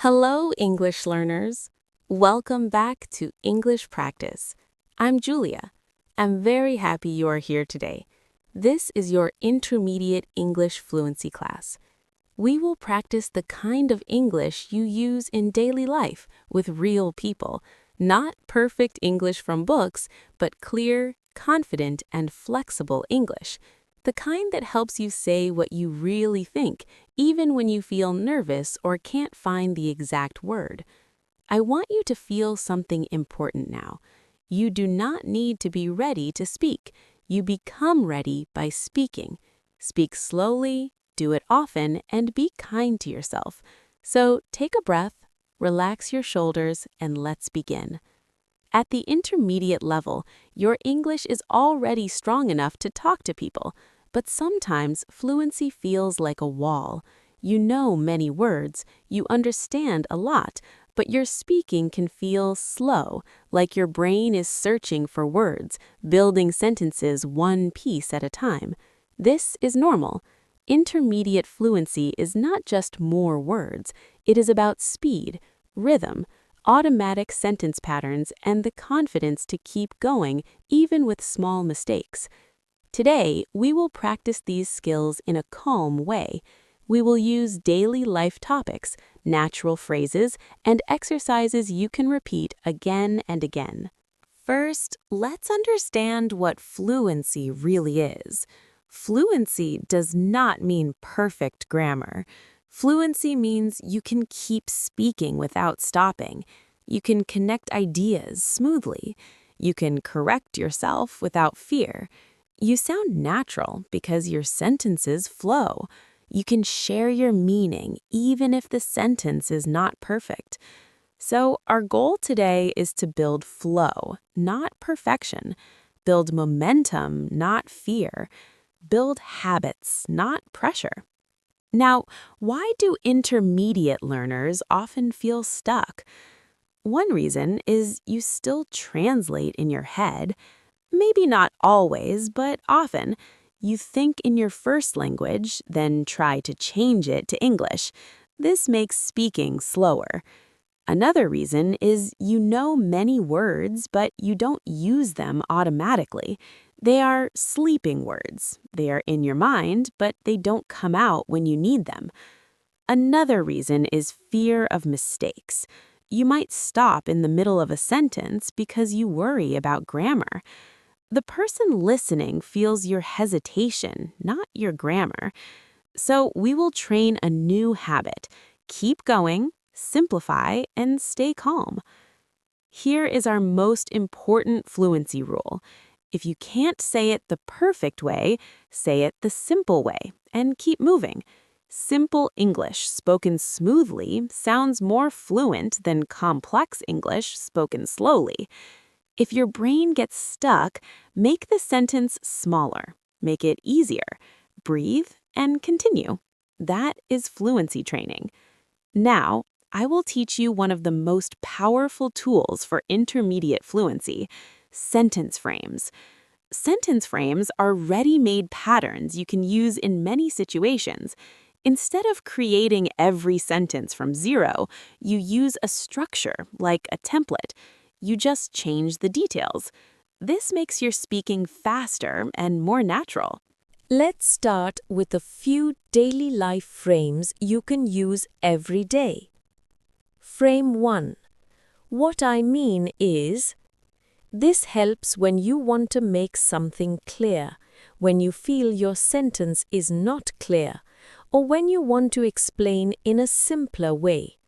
Hello, English learners. Welcome back to English Practice. I'm Julia. I'm very happy you are here today. This is your Intermediate English Fluency class. We will practice the kind of English you use in daily life with real people, not perfect English from books, but clear, confident, and flexible English. The kind that helps you say what you really think, even when you feel nervous or can't find the exact word. I want you to feel something important now. You do not need to be ready to speak. You become ready by speaking. Speak slowly, do it often, and be kind to yourself. So take a breath, relax your shoulders, and let's begin. At the intermediate level, your English is already strong enough to talk to people, but sometimes fluency feels like a wall. You know many words, you understand a lot, but your speaking can feel slow, like your brain is searching for words, building sentences one piece at a time. This is normal. Intermediate fluency is not just more words, it is about speed, rhythm, automatic sentence patterns, and the confidence to keep going even with small mistakes. Today, we will practice these skills in a calm way. We will use daily life topics, natural phrases, and exercises you can repeat again and again. First, let's understand what fluency really is. Fluency does not mean perfect grammar. Fluency means you can keep speaking without stopping. You can connect ideas smoothly. You can correct yourself without fear. You sound natural because your sentences flow. You can share your meaning even if the sentence is not perfect. So our goal today is to build flow, not perfection. Build momentum, not fear. Build habits, not pressure. Now, why do intermediate learners often feel stuck? One reason is you still translate in your head. Maybe not always, but often. You think in your first language, then try to change it to English. This makes speaking slower. Another reason is you know many words, but you don't use them automatically. They are sleeping words. They are in your mind, but they don't come out when you need them. Another reason is fear of mistakes. You might stop in the middle of a sentence because you worry about grammar. The person listening feels your hesitation, not your grammar. So we will train a new habit. Keep going, simplify, and stay calm. Here is our most important fluency rule. If you can't say it the perfect way, say it the simple way, and keep moving. Simple English spoken smoothly sounds more fluent than complex English spoken slowly. If your brain gets stuck, make the sentence smaller. Make it easier. Breathe and continue. That is fluency training. Now, I will teach you one of the most powerful tools for intermediate fluency: sentence frames. Sentence frames are ready-made patterns you can use in many situations. Instead of creating every sentence from zero, you use a structure like a template. You just change the details. This makes your speaking faster and more natural. Let's start with a few daily life frames you can use every day. Frame 1. What I mean is, this helps when you want to make something clear, when you feel your sentence is not clear, or when you want to explain in a simpler way.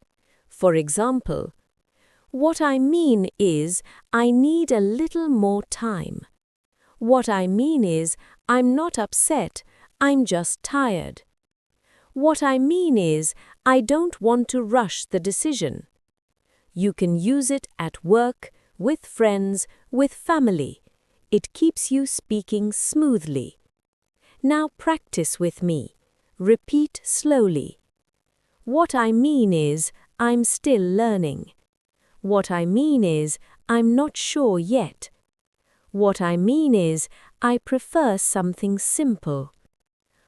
For example, what I mean is, I need a little more time. What I mean is, I'm not upset, I'm just tired. What I mean is, I don't want to rush the decision. You can use it at work, with friends, with family. It keeps you speaking smoothly. Now practice with me. Repeat slowly. What I mean is, I'm still learning. What I mean is, I'm not sure yet. What I mean is, I prefer something simple.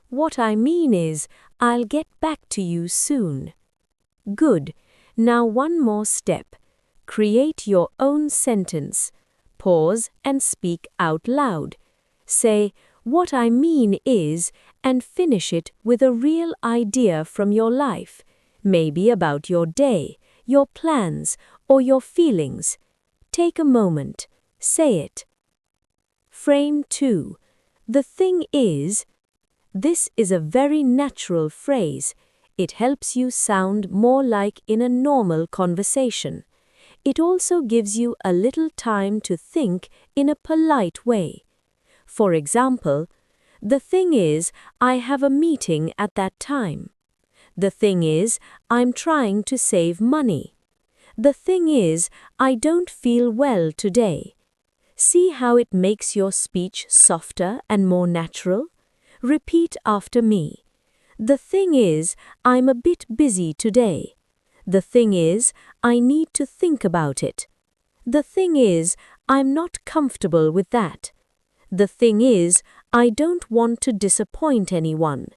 What I mean is, I'll get back to you soon. Good. Now one more step. Create your own sentence. Pause and speak out loud. Say, "What I mean is," and finish it with a real idea from your life, maybe about your day, your plans, or your feelings. Take a moment. Say it. Frame 2. The thing is. This is a very natural phrase. It helps you sound more like in a normal conversation. It also gives you a little time to think in a polite way. For example, "The thing is, I have a meeting at that time." "The thing is, I'm trying to save money." "The thing is, I don't feel well today." See how it makes your speech softer and more natural? Repeat after me. "The thing is, I'm a bit busy today." "The thing is, I need to think about it." "The thing is, I'm not comfortable with that." "The thing is, I don't want to disappoint anyone."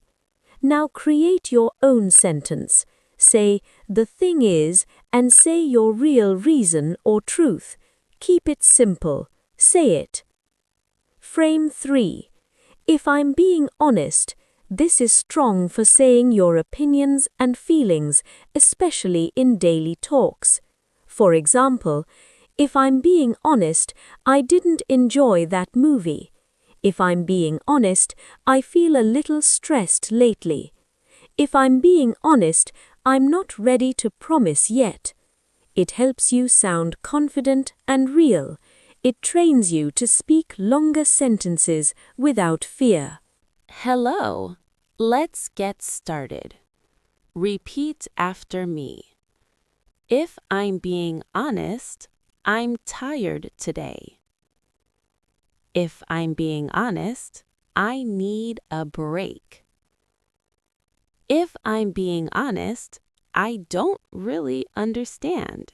Now create your own sentence. Say, "The thing is," and say your real reason or truth. Keep it simple. Say it. Frame 3. If I'm being honest, this is strong for saying your opinions and feelings, especially in daily talks. For example, "If I'm being honest, I didn't enjoy that movie." "If I'm being honest, I feel a little stressed lately." "If I'm being honest, I'm not ready to promise yet." It helps you sound confident and real. It trains you to speak longer sentences without fear. Hello. Let's get started. Repeat after me. If I'm being honest, I'm tired today. If I'm being honest, I need a break. If I'm being honest, I don't really understand.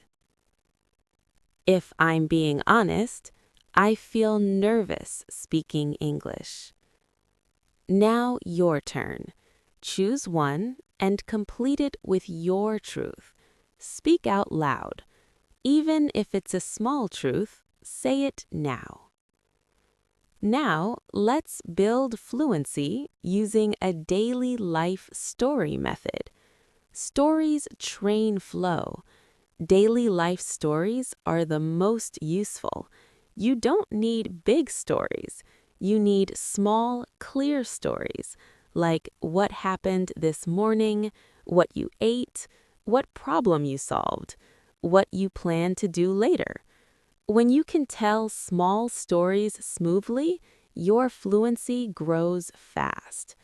If I'm being honest, I feel nervous speaking English. Now your turn. Choose one and complete it with your truth. Speak out loud. Even if it's a small truth, say it now. Now, let's build fluency using a daily life story method. Stories train flow. Daily life stories are the most useful. You don't need big stories. You need small, clear stories, like what happened this morning, what you ate, what problem you solved, what you plan to do later. When you can tell small stories smoothly, your fluency grows fast.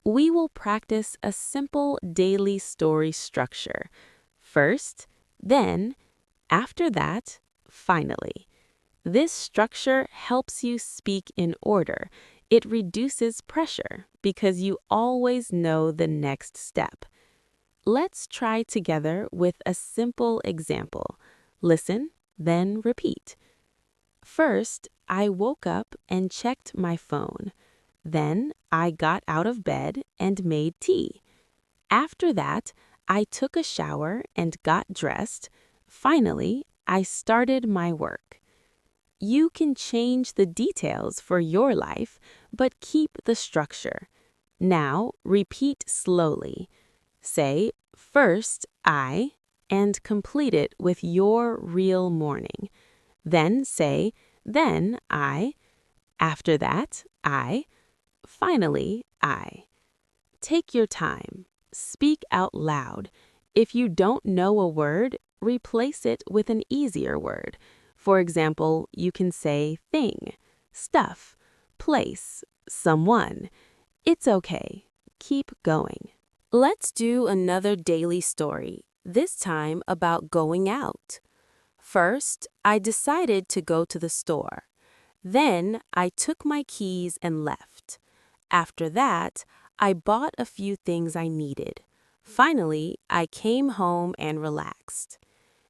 We will practice a simple daily story structure. First, then, after that, finally. This structure helps you speak in order. It reduces pressure because you always know the next step. Let's try together with a simple example. Listen, then repeat. First, I woke up and checked my phone. Then, I got out of bed and made tea. After that, I took a shower and got dressed. Finally, I started my work. You can change the details for your life, but keep the structure. Now, repeat slowly. Say, "First, I," and complete it with your real morning. Then say, "Then I." After that, I. Finally, I. Take your time. Speak out loud. If you don't know a word, replace it with an easier word. For example, you can say thing, stuff, place, someone. It's okay. Keep going. Let's do another daily story, this time about going out. First, I decided to go to the store. Then, I took my keys and left. After that, I bought a few things I needed. Finally, I came home and relaxed.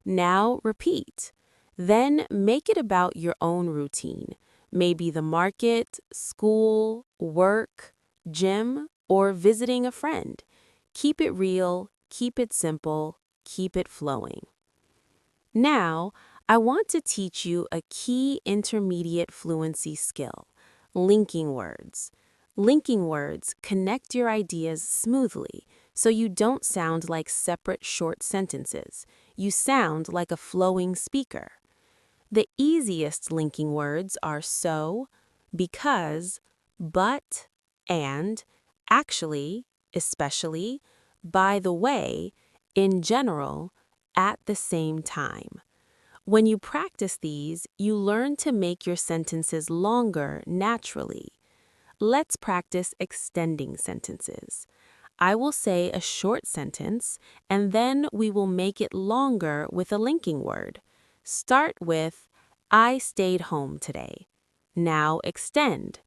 Now repeat. Then make it about your own routine. Maybe the market, school, work, gym, or visiting a friend. Keep it real, keep it simple, keep it flowing. Now, I want to teach you a key intermediate fluency skill, linking words. Linking words connect your ideas smoothly so you don't sound like separate short sentences. You sound like a flowing speaker. The easiest linking words are so, because, but, and, actually, especially, by the way, in general, at the same time. When you practice these, you learn to make your sentences longer naturally. Let's practice extending sentences. I will say a short sentence, and then we will make it longer with a linking word. Start with, I stayed home today. Now extend.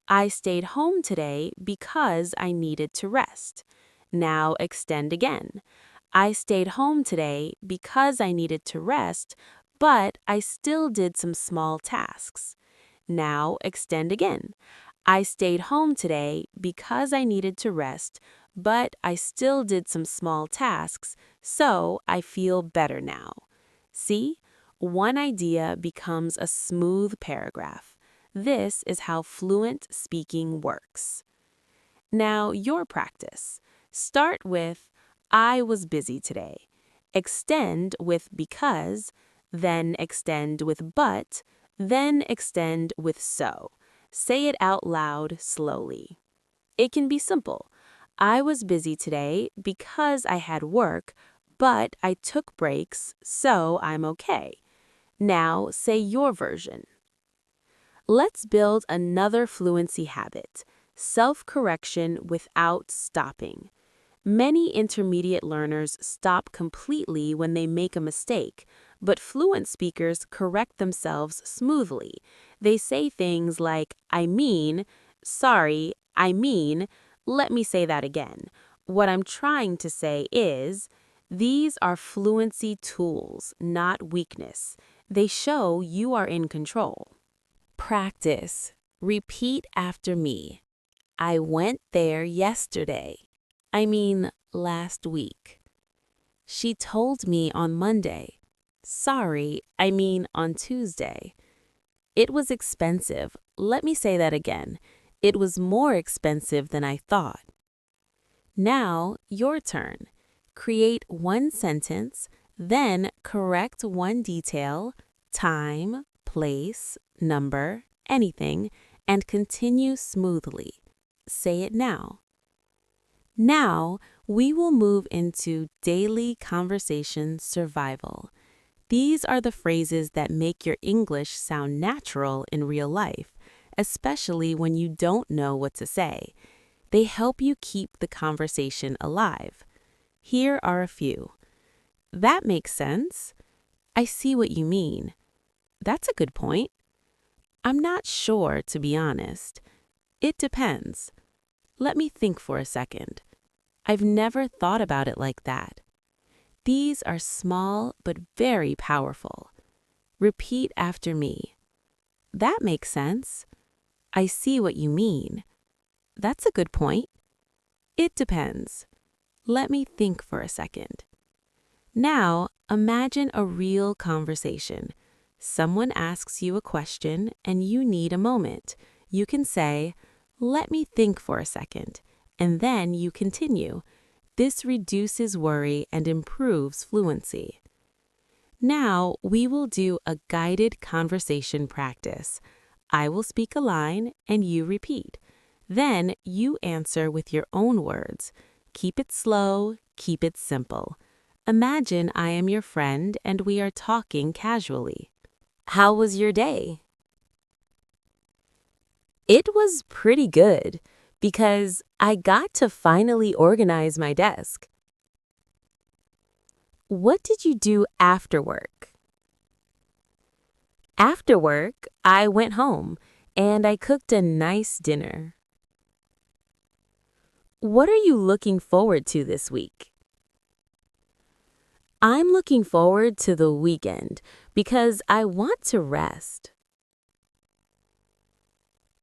I stayed home today because I needed to rest. Now extend again. I stayed home today because I needed to rest, but I still did some small tasks. Now extend again. I stayed home today because I needed to rest, but I still did some small tasks, so I feel better now. See? One idea becomes a smooth paragraph. This is how fluent speaking works. Now, your practice. Start with, I was busy today. Extend with because, then extend with but, then extend with so. Say it out loud slowly. It can be simple. I was busy today because I had work, but I took breaks, so I'm okay. Now say your version. Let's build another fluency habit, self-correction without stopping. Many intermediate learners stop completely when they make a mistake, but fluent speakers correct themselves smoothly. They say things like, I mean, sorry, I mean, let me say that again. What I'm trying to say is, these are fluency tools, not weakness. They show you are in control. Practice. Repeat after me. I went there yesterday. I mean, last week. She told me on Monday. Sorry, I mean on Tuesday. It was expensive. Let me say that again. It was more expensive than I thought. Now, your turn. Create one sentence, then correct one detail, time, place, number, anything, and continue smoothly. Say it now. Now, we will move into daily conversation survival. These are the phrases that make your English sound natural in real life, especially when you don't know what to say. They help you keep the conversation alive. Here are a few. That makes sense. I see what you mean. That's a good point. I'm not sure, to be honest. It depends. Let me think for a second. I've never thought about it like that. These are small but very powerful. Repeat after me. That makes sense. I see what you mean. That's a good point. It depends. Let me think for a second. Now, imagine a real conversation. Someone asks you a question and you need a moment. You can say, let me think for a second, and then you continue. This reduces worry and improves fluency. Now, we will do a guided conversation practice. I will speak a line and you repeat. Then you answer with your own words. Keep it slow, keep it simple. Imagine I am your friend and we are talking casually. How was your day? It was pretty good because I got to finally organize my desk. What did you do after work? After work, I went home and I cooked a nice dinner. What are you looking forward to this week? I'm looking forward to the weekend because I want to rest.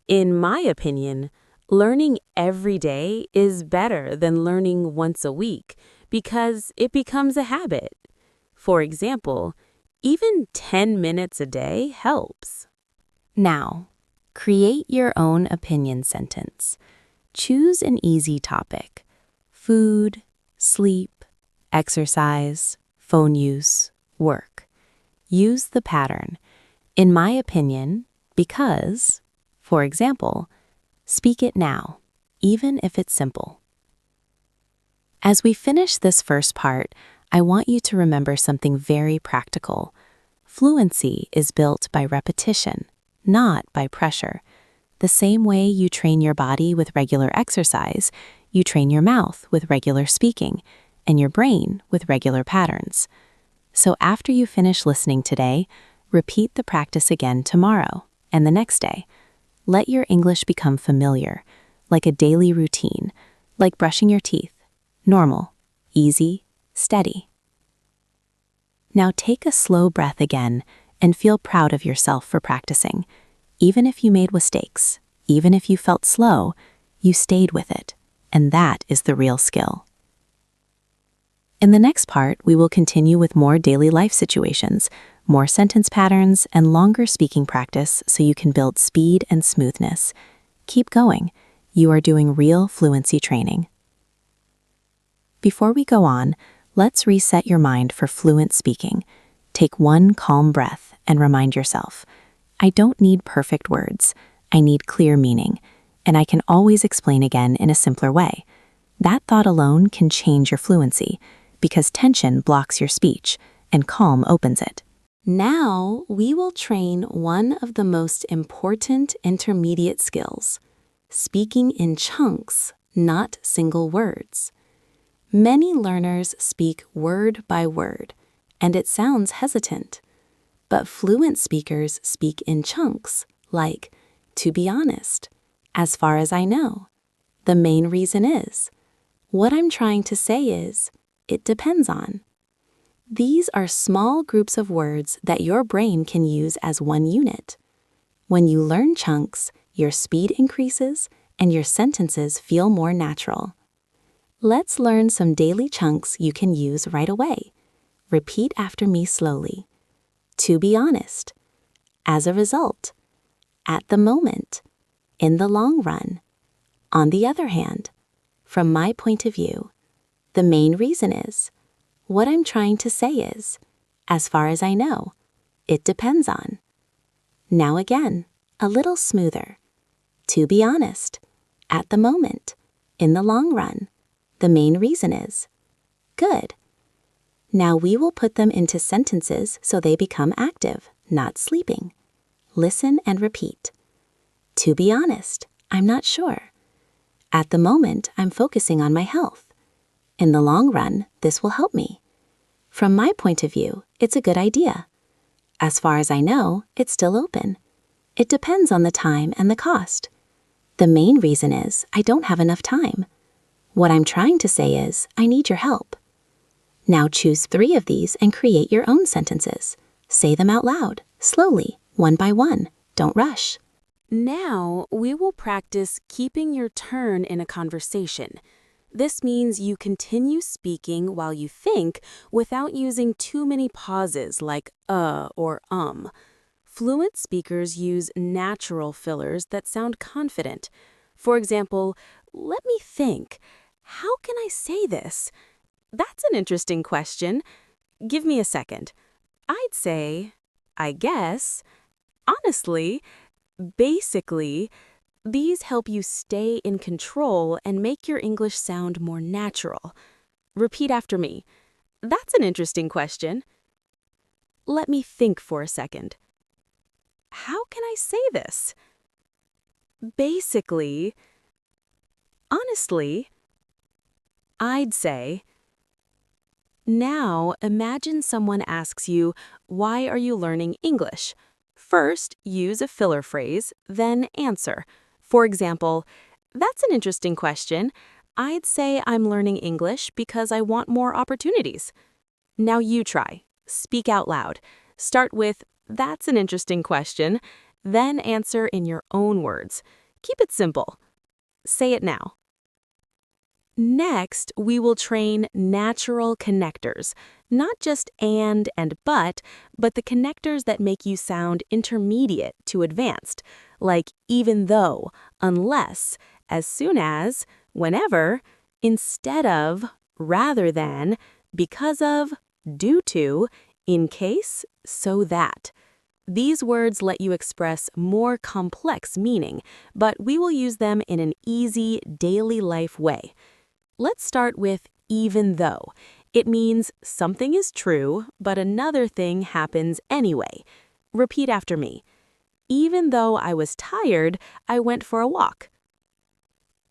In my opinion, learning every day is better than learning once a week because it becomes a habit. For example, even 10 minutes a day helps. Now, create your own opinion sentence. Choose an easy topic: food, sleep, exercise, phone use, work. Use the pattern, in my opinion, because, for example, speak it now, even if it's simple. As we finish this first part, I want you to remember something very practical. Fluency is built by repetition, not by pressure. The same way you train your body with regular exercise, you train your mouth with regular speaking, and your brain with regular patterns. So after you finish listening today, repeat the practice again tomorrow and the next day. Let your English become familiar, like a daily routine, like brushing your teeth. Normal, easy, steady. Now take a slow breath again and feel proud of yourself for practicing. Even if you made mistakes, even if you felt slow, you stayed with it, and that is the real skill. In the next part, we will continue with more daily life situations, more sentence patterns, and longer speaking practice so you can build speed and smoothness. Keep going. You are doing real fluency training. Before we go on, let's reset your mind for fluent speaking. Take one calm breath and remind yourself, I don't need perfect words. I need clear meaning, and I can always explain again in a simpler way. That thought alone can change your fluency, because tension blocks your speech and calm opens it. Now we will train one of the most important intermediate skills: speaking in chunks, not single words. Many learners speak word by word, and it sounds hesitant. But fluent speakers speak in chunks, like, to be honest, as far as I know. The main reason is, what I'm trying to say is, it depends on. These are small groups of words that your brain can use as one unit. When you learn chunks, your speed increases and your sentences feel more natural. Let's learn some daily chunks you can use right away. Repeat after me slowly. To be honest. As a result. At the moment. In the long run. On the other hand. From my point of view. The main reason is. What I'm trying to say is. As far as I know. It depends on. Now again, a little smoother. To be honest. At the moment. In the long run. The main reason is. Good. Now we will put them into sentences so they become active, not sleeping. Listen and repeat. To be honest, I'm not sure. At the moment, I'm focusing on my health. In the long run, this will help me. From my point of view, it's a good idea. As far as I know, it's still open. It depends on the time and the cost. The main reason is I don't have enough time. What I'm trying to say is, I need your help. Now choose 3 of these and create your own sentences. Say them out loud, slowly, one by one. Don't rush. Now, we will practice keeping your turn in a conversation. This means you continue speaking while you think without using too many pauses like or Fluent speakers use natural fillers that sound confident. For example, let me think. How can I say this? That's an interesting question. Give me a second. I'd say, I guess, honestly, basically. These help you stay in control and make your English sound more natural. Repeat after me. That's an interesting question. Let me think for a second. How can I say this? Basically, honestly, I'd say. Now, imagine someone asks you, why are you learning English? First, use a filler phrase, then answer. For example, that's an interesting question. I'd say I'm learning English because I want more opportunities. Now you try. Speak out loud. Start with, that's an interesting question, then answer in your own words. Keep it simple. Say it now. Next, we will train natural connectors, not just and but the connectors that make you sound intermediate to advanced, like even though, unless, as soon as, whenever, instead of, rather than, because of, due to, in case, so that. These words let you express more complex meaning, but we will use them in an easy, daily life way. Let's start with even though. It means something is true, but another thing happens anyway. Repeat after me. Even though I was tired, I went for a walk.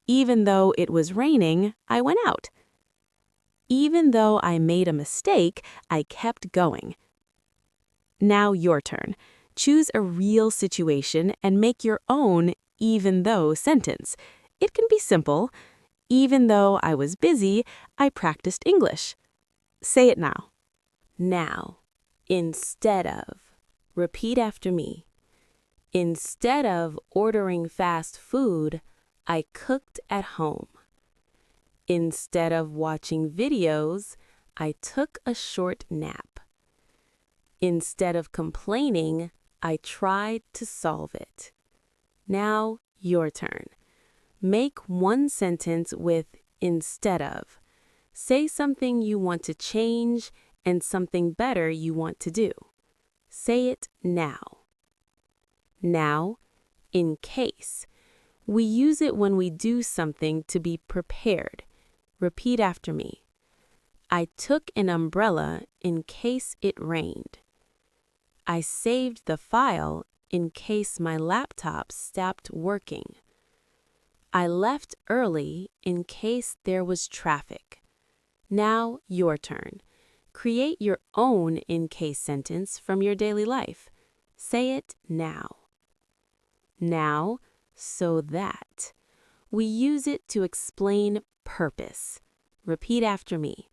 Even though it was raining, I went out. Even though I made a mistake, I kept going. Now your turn. Choose a real situation and make your own even though sentence. It can be simple. Even though I was busy, I practiced English. Say it now. Now, instead of. Repeat after me. Instead of ordering fast food, I cooked at home. Instead of watching videos, I took a short nap. Instead of complaining, I tried to solve it. Now, your turn. Make one sentence with instead of. Say something you want to change and something better you want to do. Say it now. Now, in case. We use it when we do something to be prepared. Repeat after me. I took an umbrella in case it rained. I saved the file in case my laptop stopped working. I left early in case there was traffic. Now, your turn. Create your own in-case sentence from your daily life. Say it now. Now, so that. We use it to explain purpose. Repeat after me.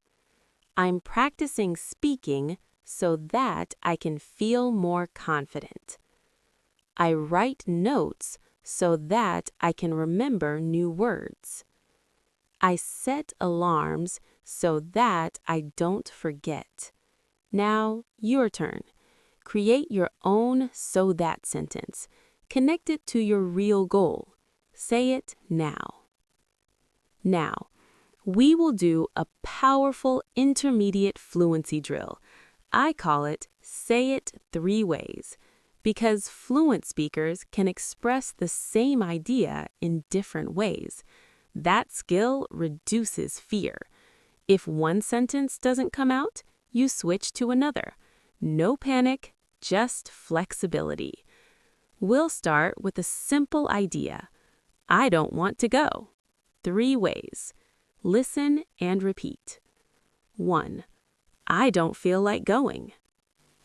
I'm practicing speaking so that I can feel more confident. I write notes so that I can remember new words. I set alarms so that I don't forget. Now, your turn. Create your own so that sentence. Connect it to your real goal. Say it now. Now, we will do a powerful intermediate fluency drill. I call it Say It 3 Ways, because fluent speakers can express the same idea in different ways. That skill reduces fear. If one sentence doesn't come out, you switch to another. No panic, just flexibility. We'll start with a simple idea. I don't want to go. 3 ways. Listen and repeat. 1. I don't feel like going.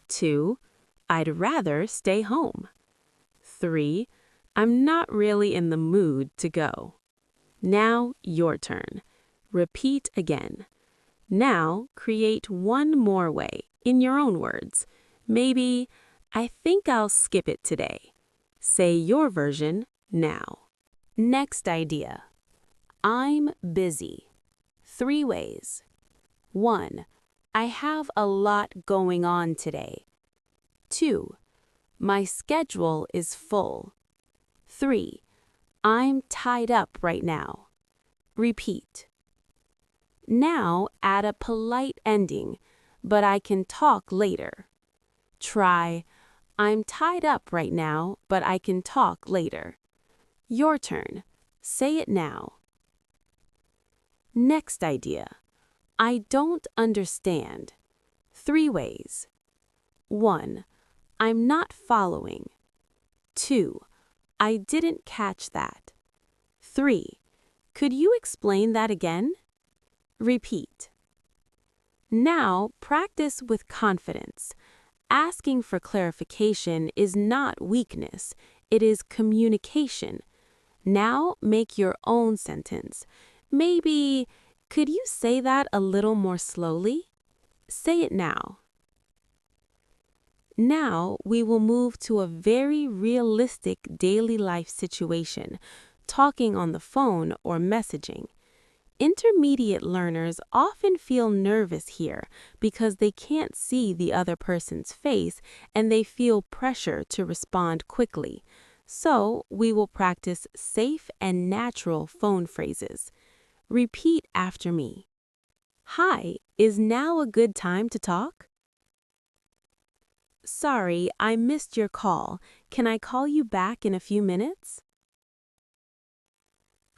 2. I'd rather stay home. 3. I'm not really in the mood to go. Now, your turn. Repeat again. Now, create one more way, in your own words. Maybe, I think I'll skip it today. Say your version now. Next idea. I'm busy. 3 ways. 1. I have a lot going on today. 2. My schedule is full. 3. I'm tied up right now. Repeat. Now add a polite ending, but I can talk later. Try, I'm tied up right now, but I can talk later. Your turn. Say it now. Next idea. I don't understand. 3 ways. 1. I'm not following. 2. I didn't catch that. 3. Could you explain that again? Repeat. Now, practice with confidence. Asking for clarification is not weakness, it is communication. Now, make your own sentence. Maybe, could you say that a little more slowly? Say it now. Now, we will move to a very realistic daily life situation, talking on the phone or messaging. Intermediate learners often feel nervous here because they can't see the other person's face and they feel pressure to respond quickly. So, we will practice safe and natural phone phrases. Repeat after me. Hi, is now a good time to talk? Sorry, I missed your call. Can I call you back in a few minutes?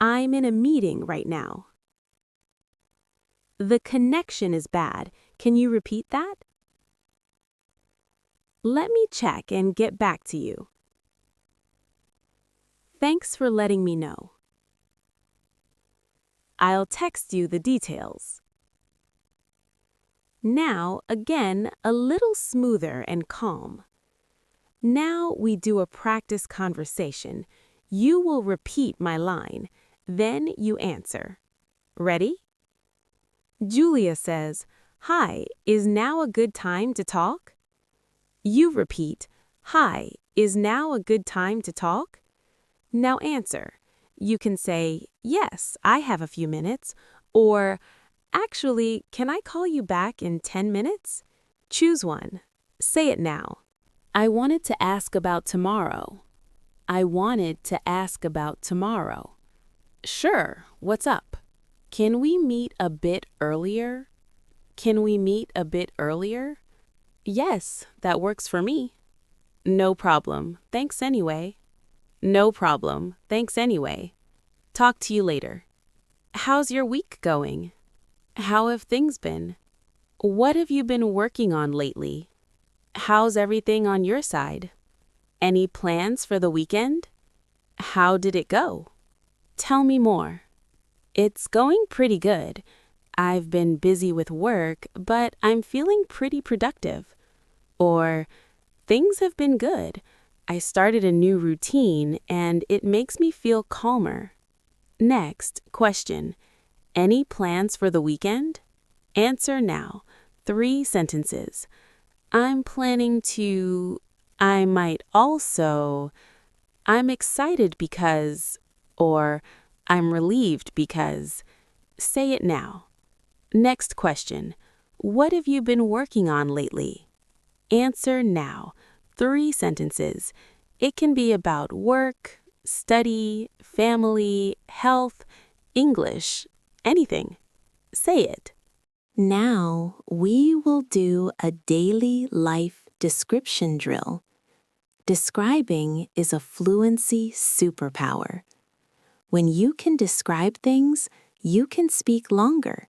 I'm in a meeting right now. The connection is bad. Can you repeat that? Let me check and get back to you. Thanks for letting me know. I'll text you the details. Now, again, a little smoother and calm. Now we do a practice conversation. You will repeat my line, then you answer. Ready? Julia says, "Hi, is now a good time to talk?" You repeat, "Hi, is now a good time to talk?" Now answer. You can say, "Yes, I have a few minutes," or, "Actually, can I call you back in 10 minutes?" Choose one. Say it now. I wanted to ask about tomorrow. I wanted to ask about tomorrow. Sure, what's up? Can we meet a bit earlier? Can we meet a bit earlier? Yes, that works for me. No problem, thanks anyway. No problem, thanks anyway. Talk to you later. How's your week going? How have things been? What have you been working on lately? How's everything on your side? Any plans for the weekend? How did it go? Tell me more. It's going pretty good. I've been busy with work, but I'm feeling pretty productive. Or, things have been good. I started a new routine and it makes me feel calmer. Next, question. Any plans for the weekend? Answer now. 3 sentences. I'm planning to. I might also. I'm excited because. Or, I'm relieved because. Say it now. Next question. What have you been working on lately? Answer now. 3 sentences. It can be about work, study, family, health, English, anything. Say it. Now we will do a daily life description drill. Describing is a fluency superpower. When you can describe things, you can speak longer.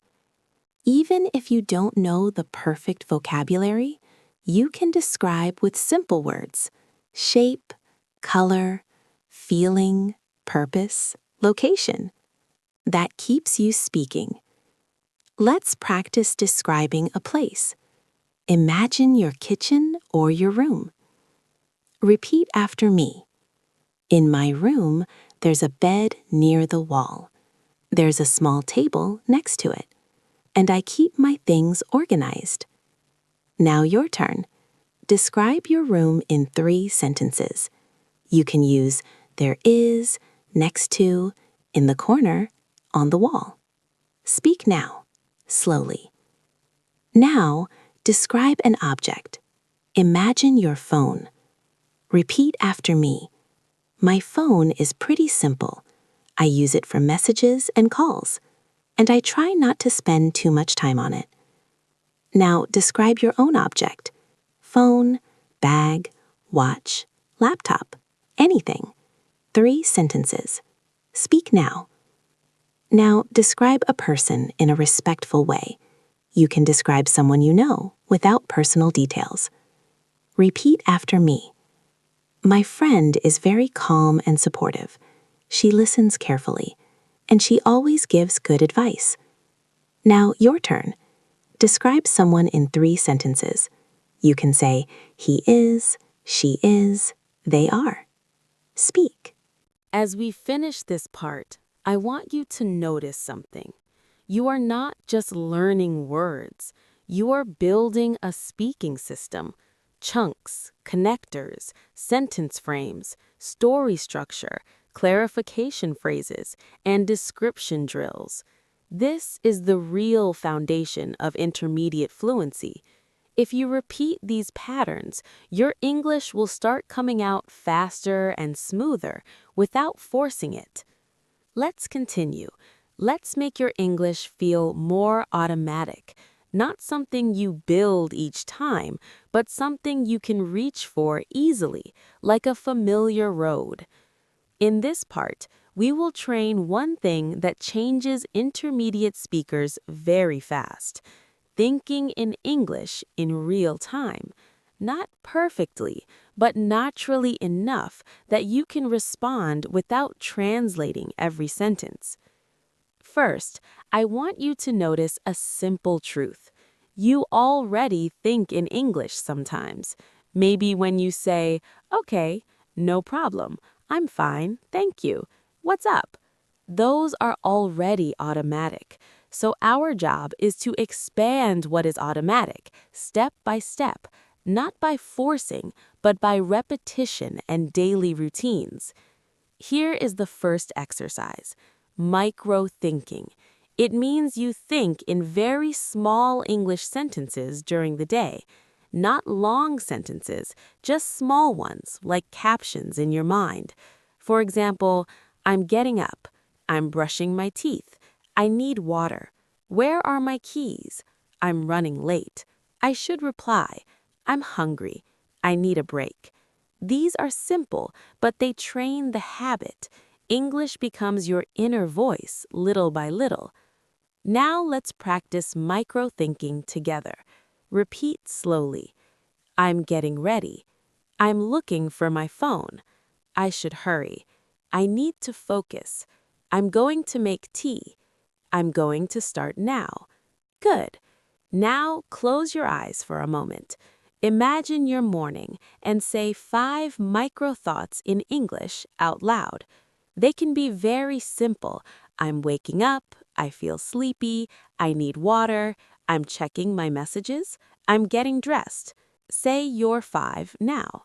Even if you don't know the perfect vocabulary, you can describe with simple words: shape, color, feeling, purpose, location. That keeps you speaking. Let's practice describing a place. Imagine your kitchen or your room. Repeat after me. In my room, there's a bed near the wall. There's a small table next to it, and I keep my things organized. Now your turn. Describe your room in 3 sentences. You can use there is, next to, in the corner, on the wall. Speak now, slowly. Now, describe an object. Imagine your phone. Repeat after me. My phone is pretty simple. I use it for messages and calls, and I try not to spend too much time on it. Now, describe your own object. Phone, bag, watch, laptop, anything. 3 sentences. Speak now. Now, describe a person in a respectful way. You can describe someone you know without personal details. Repeat after me. My friend is very calm and supportive. She listens carefully, and she always gives good advice. Now, your turn. Describe someone in 3 sentences. You can say, he is, she is, they are. Speak. As we finish this part, I want you to notice something. You are not just learning words. You are building a speaking system. Chunks, connectors, sentence frames, story structure, clarification phrases, and description drills. This is the real foundation of intermediate fluency. If you repeat these patterns, your English will start coming out faster and smoother without forcing it. Let's continue. Let's make your English feel more automatic, not something you build each time, but something you can reach for easily, like a familiar road. In this part, we will train one thing that changes intermediate speakers very fast: thinking in English in real time. Not perfectly, but naturally enough that you can respond without translating every sentence. First, I want you to notice a simple truth. You already think in English sometimes. Maybe when you say, "Okay, no problem, I'm fine, thank you. What's up?" Those are already automatic. So our job is to expand what is automatic, step by step, not by forcing, but by repetition and daily routines. Here is the first exercise: micro thinking. It means you think in very small English sentences during the day. Not long sentences, just small ones, like captions in your mind. For example, I'm getting up. I'm brushing my teeth. I need water. Where are my keys? I'm running late. I should reply. I'm hungry. I need a break. These are simple, but they train the habit. English becomes your inner voice little by little. Now let's practice micro thinking together. Repeat slowly. I'm getting ready. I'm looking for my phone. I should hurry. I need to focus. I'm going to make tea. I'm going to start now. Good. Now close your eyes for a moment. Imagine your morning and say 5 micro thoughts in English out loud. They can be very simple. I'm waking up. I feel sleepy. I need water. I'm checking my messages. I'm getting dressed. Say your 5 now.